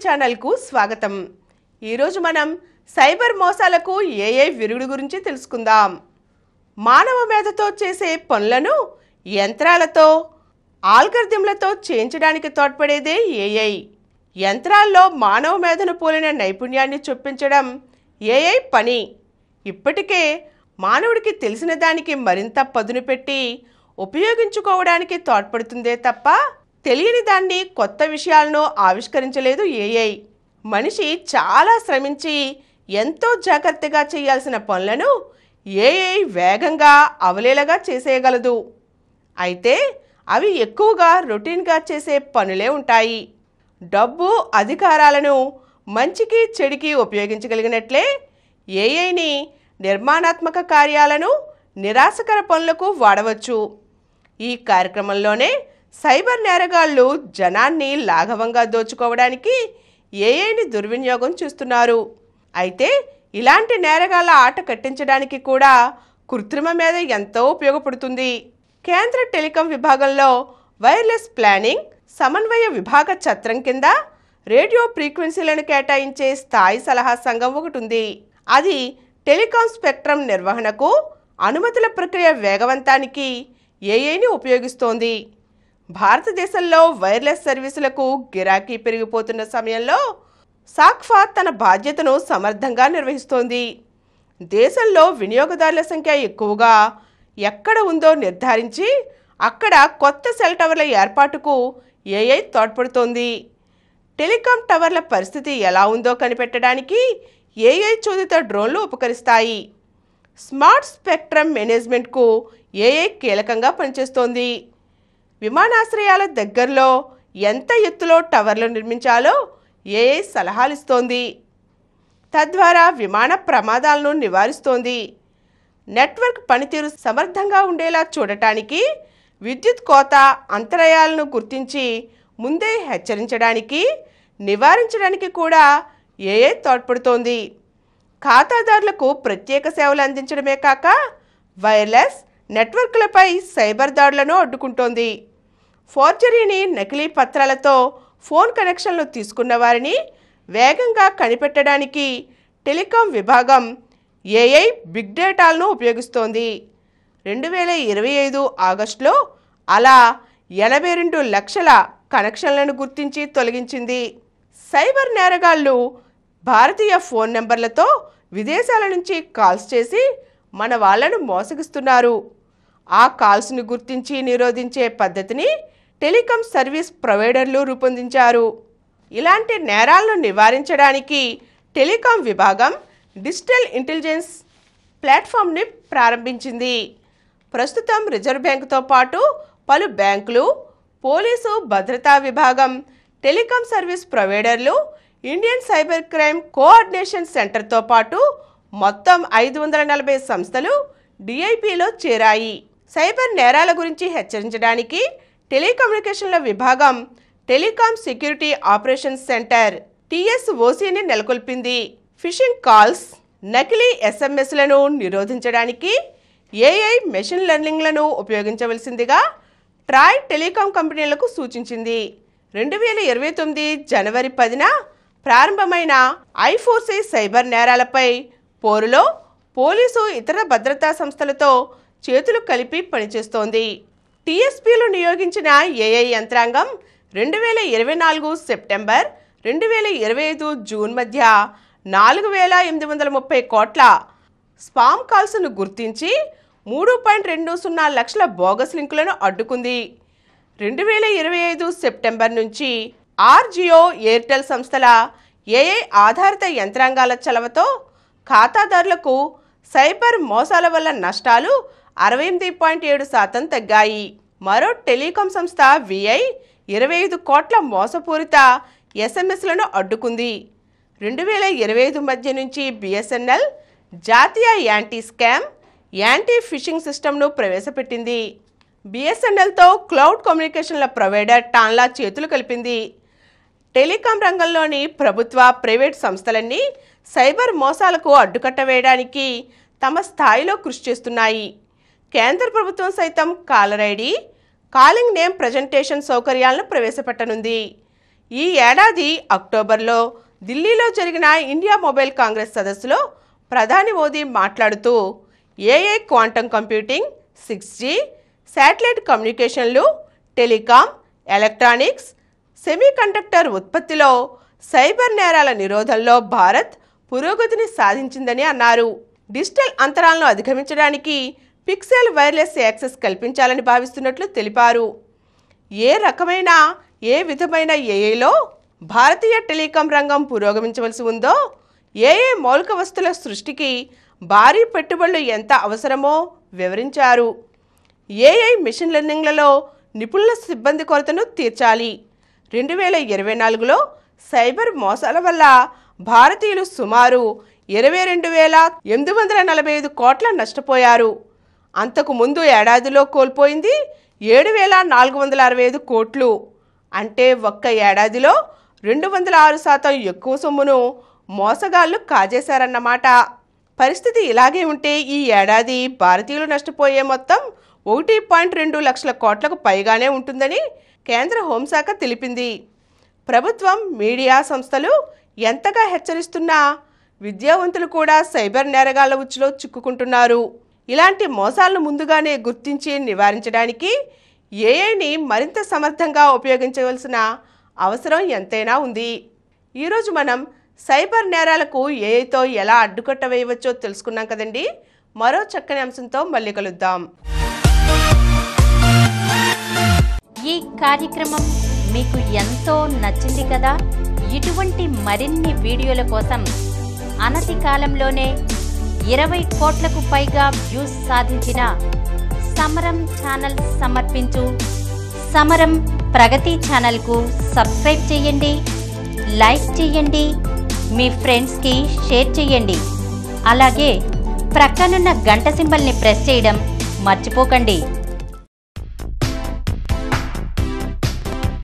ఛానల్కు స్వాగతం. ఈరోజు మనం సైబర్ మోసాలకు ఏఐ విరుగుడు గురించి తెలుసుకుందాం. మానవ మేధతో చేసే పనులను యంత్రాలతో ఆల్గరిథంలతో చేయించడానికి తోడ్పడేదే ఏఐ. యంత్రాల్లో మానవ మేధను పోలిన నైపుణ్యాన్ని చొప్పించడం ఏఐ పని. ఇప్పటికే మానవుడికి తెలిసిన దానికి మరింత పదును పెట్టి ఉపయోగించుకోవడానికి తోడ్పడుతుందే తప్ప తెలియని దాన్ని కొత్త విషయాలను ఆవిష్కరించలేదు ఏఐ. మనిషి చాలా శ్రమించి ఎంతో జాగ్రత్తగా చేయాల్సిన పనులను ఏఐ వేగంగా అవలీలగా చేసేయగలదు. అయితే అవి ఎక్కువగా రొటీన్గా చేసే పనులే ఉంటాయి. డబ్బు అధికారాలను మంచికి చెడుకి ఉపయోగించగలిగినట్లే ఏఐని నిర్మాణాత్మక కార్యాలను నిరాశకర పనులకు వాడవచ్చు. ఈ కార్యక్రమంలోనే సైబర్ నేరగాళ్లు జనాన్ని లాఘవంగా దోచుకోవడానికి ఏఐని దుర్వినియోగం చేస్తున్నారు. అయితే ఇలాంటి నేరగాళ్ల ఆట కట్టించడానికి కూడా కృత్రిమ మేధ ఎంతో ఉపయోగపడుతుంది. కేంద్ర టెలికాం విభాగంలో వైర్లెస్ ప్లానింగ్ సమన్వయ విభాగ చట్రం కింద రేడియో ఫ్రీక్వెన్సీలను కేటాయించే స్థాయి సలహా సంఘం ఒకటి ఉంది. అది టెలికాం స్పెక్ట్రమ్ నిర్వహణకు అనుమతుల ప్రక్రియ వేగవంతానికి ఏఐని ఉపయోగిస్తోంది. భారతదేశంలో వైర్లెస్ సర్వీసులకు గిరాకీ పెరిగిపోతున్న సమయంలో సాక్ఫా తన బాధ్యతను సమర్థంగా నిర్వహిస్తోంది. దేశంలో వినియోగదారుల సంఖ్య ఎక్కువగా ఎక్కడ ఉందో నిర్ధారించి అక్కడ కొత్త సెల్ టవర్ల ఏర్పాటుకు ఏఐ తోడ్పడుతోంది. టెలికాం టవర్ల పరిస్థితి ఎలా ఉందో కనిపెట్టడానికి ఏఐ చోదిత డ్రోన్లు ఉపకరిస్తాయి. స్మార్ట్ స్పెక్ట్రమ్ మేనేజ్మెంట్కు ఏఐ కీలకంగా పనిచేస్తోంది. విమానాశ్రయాల దగ్గరలో ఎంత ఎత్తులో టవర్లు నిర్మించాలో ఏఐ సలహాలిస్తోంది. తద్వారా విమాన ప్రమాదాలను నివారిస్తోంది. నెట్వర్క్ పనితీరు సమర్థంగా ఉండేలా చూడటానికి, విద్యుత్ కోత అంతరాయాలను గుర్తించి ముందే హెచ్చరించడానికి, నివారించడానికి కూడా ఏఐ తోడ్పడుతోంది. ఖాతాదారులకు ప్రత్యేక సేవలు అందించడమే కాక వైర్లెస్ నెట్వర్క్లపై సైబర్ దాడులను అడ్డుకుంటోంది. ఫోర్జరీని, నకిలీ పత్రాలతో ఫోన్ కనెక్షన్లు తీసుకున్న వారిని వేగంగా కనిపెట్టడానికి టెలికాం విభాగం ఏఐ బిగ్ డేటాలను ఉపయోగిస్తోంది. 2025 ఆగస్టులో అలా 82 లక్షల కనెక్షన్లను గుర్తించి తొలగించింది. సైబర్ నేరగాళ్లు భారతీయ ఫోన్ నెంబర్లతో విదేశాల నుంచి కాల్స్ చేసి మన వాళ్లను మోసగిస్తున్నారు. ఆ కాల్స్ను గుర్తించి నిరోధించే పద్ధతిని టెలికాం సర్వీస్ ప్రొవైడర్లు రూపొందించారు. ఇలాంటి నేరాలను నివారించడానికి టెలికాం విభాగం డిజిటల్ ఇంటెలిజెన్స్ ప్లాట్ఫామ్ని ప్రారంభించింది. ప్రస్తుతం రిజర్వ్ బ్యాంకుతో పాటు పలు బ్యాంకులు, పోలీసు భద్రతా విభాగం, టెలికాం సర్వీస్ ప్రొవైడర్లు, ఇండియన్ సైబర్ క్రైమ్ కోఆర్డినేషన్ సెంటర్తో పాటు మొత్తం 540 సంస్థలు డిఐపిలో చేరాయి. సైబర్ నేరాల గురించి హెచ్చరించడానికి టెలికమ్యూనికేషన్ల విభాగం టెలికాం సెక్యూరిటీ ఆపరేషన్స్ సెంటర్ TSOCని నెలకొల్పింది. ఫిషింగ్ కాల్స్, నకిలీ SMSలను నిరోధించడానికి ఏఐ మెషిన్ లెర్నింగ్లను ఉపయోగించవలసిందిగా ట్రాయ్ టెలికాం కంపెనీలకు సూచించింది. 2029 జనవరి 10న ప్రారంభమైన I4C సైబర్ నేరాలపై పోరులో పోలీసు, ఇతర భద్రతా సంస్థలతో చేతులు కలిపి పనిచేస్తోంది. TSPలు నియోగించిన ఏఐ యంత్రాంగం 2024 సెప్టెంబర్ 2025 జూన్ మధ్య 4830 కోట్ల స్పామ్ కాల్స్ను గుర్తించి 3.20 లక్షల బోగస్ లింకులను అడ్డుకుంది. 2025 సెప్టెంబర్ నుంచి జియో, ఎయిర్టెల్ సంస్థల ఏఐ ఆధారిత యంత్రాంగాల చలవతో ఖాతాదారులకు సైబర్ మోసాల వల్ల నష్టాలు 68.7% తగ్గాయి. మరో టెలికాం సంస్థ VI 25 కోట్ల మోసపూరిత SMSలను అడ్డుకుంది. 2025 మధ్య నుంచి BSNL జాతీయ యాంటీ స్కామ్, యాంటీ ఫిషింగ్ సిస్టమ్ను ప్రవేశపెట్టింది. BSNLతో క్లౌడ్ కమ్యూనికేషన్ల ప్రొవైడర్ టాన్లా చేతులు కలిపింది. టెలికాం రంగంలోని ప్రభుత్వ, ప్రైవేట్ సంస్థలన్నీ సైబర్ మోసాలకు అడ్డుకట్ట వేయడానికి తమ స్థాయిలో కృషి చేస్తున్నాయి. కేంద్ర ప్రభుత్వం సైతం caller ID, calling name presentation సౌకర్యాలను ప్రవేశపెట్టనుంది. ఈ ఏడాది అక్టోబర్లో ఢిల్లీలో జరిగిన ఇండియా మొబైల్ కాంగ్రెస్ సదస్సులో ప్రధాని మోదీ మాట్లాడుతూ AI, quantum computing, 6G, satellite కమ్యూనికేషన్లు, టెలికాం, ఎలక్ట్రానిక్స్, సెమీకండక్టర్ ఉత్పత్తిలో, సైబర్ నేరాల నిరోధంలో భారత్ పురోగతిని సాధించిందని అన్నారు. డిజిటల్ అంతరాలను అధిగమించడానికి పిక్సెల్ వైర్లెస్ యాక్సెస్ కల్పించాలని భావిస్తున్నట్లు తెలిపారు. ఏ విధమైన ఏఐలో భారతీయ టెలికాం రంగం పురోగమించవలసి ఉందో, ఏఐ మౌలిక వస్తువుల సృష్టికి భారీ పెట్టుబడులు ఎంత అవసరమో వివరించారు. ఏఐ, మిషన్ లెర్నింగ్లలో నిపుణుల సిబ్బంది కొరతను తీర్చాలి. 2024లో సైబర్ మోసాల వల్ల భారతీయులు సుమారు 22,845 కోట్ల నష్టపోయారు. అంతకు ముందు ఏడాదిలో కోల్పోయింది 7,465 కోట్లు. అంటే ఒక్క ఏడాదిలో 206% ఎక్కువ సొమ్మును మోసగాళ్లు కాజేశారన్నమాట. పరిస్థితి ఇలాగే ఉంటే ఈ ఏడాది భారతీయులు నష్టపోయే మొత్తం 1.2 లక్షల కోట్లకు పైగానే ఉంటుందని కేంద్ర హోంశాఖ తెలిపింది. ప్రభుత్వం, మీడియా సంస్థలు ఎంతగా హెచ్చరిస్తున్నా విద్యావంతులు కూడా సైబర్ నేరగాళ్ల ఉచ్చులో చిక్కుకుంటున్నారు. ఇలాంటి మోసాలను ముందుగానే గుర్తించి నివారించడానికి ఏఐని మరింత సమర్థంగా ఉపయోగించవలసిన అవసరం ఎంతైనా ఉంది. ఈరోజు మనం సైబర్ నేరాలకు ఏఐతో ఎలా అడ్డుకట్ట వేయవచ్చో తెలుసుకున్నాం కదండి. మరో చక్కని అంశంతో మళ్ళీ కలుద్దాం. ఈ కార్యక్రమం మీకు ఎంతో నచ్చింది కదా. ఇటువంటి మరిన్ని వీడియోల కోసం అనతి కాలంలోనే 20 కోట్లకు పైగా వ్యూస్ సాధించిన సమరం ఛానల్ సమర్పించు సమరం ప్రగతి ఛానల్కు సబ్స్క్రైబ్ చేయండి, లైక్ చేయండి, మీ ఫ్రెండ్స్కి షేర్ చేయండి. అలాగే ప్రక్కనున్న గంట సింబల్ని ప్రెస్ చేయడం మర్చిపోకండి.